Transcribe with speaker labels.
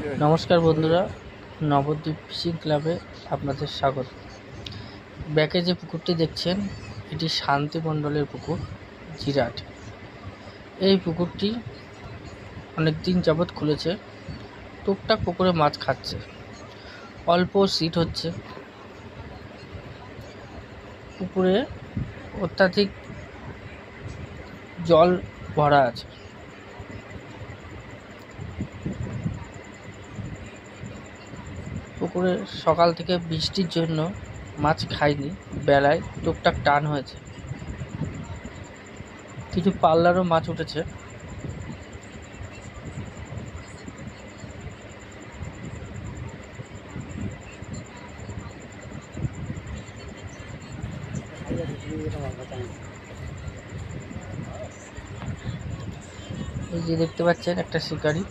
Speaker 1: নমস্কার বন্ধুরা, নবদ্বীপ ফিশিং ক্লাবে আপনাদের স্বাগত। ব্যাকে যে পুকুরটি দেখছেন এটি শান্তি মণ্ডলের পুকুর, জিরাট। এই পুকুরটি অনেক দিন যাবৎ খুলেছে। টুকটাক পুকুরে মাছ খাচ্ছে, অল্প সিট হচ্ছে। পুকুরে অত্যাধিক জল ভরা আছে। পুকুরে সকাল থেকে বৃষ্টির জন্য মাছ খায়নি, বেলায় টুকটাক টান হয়েছে। কিছু পাল্লারও মাছ উঠেছে। এই যে দেখতে পাচ্ছেন একটা শিকারি।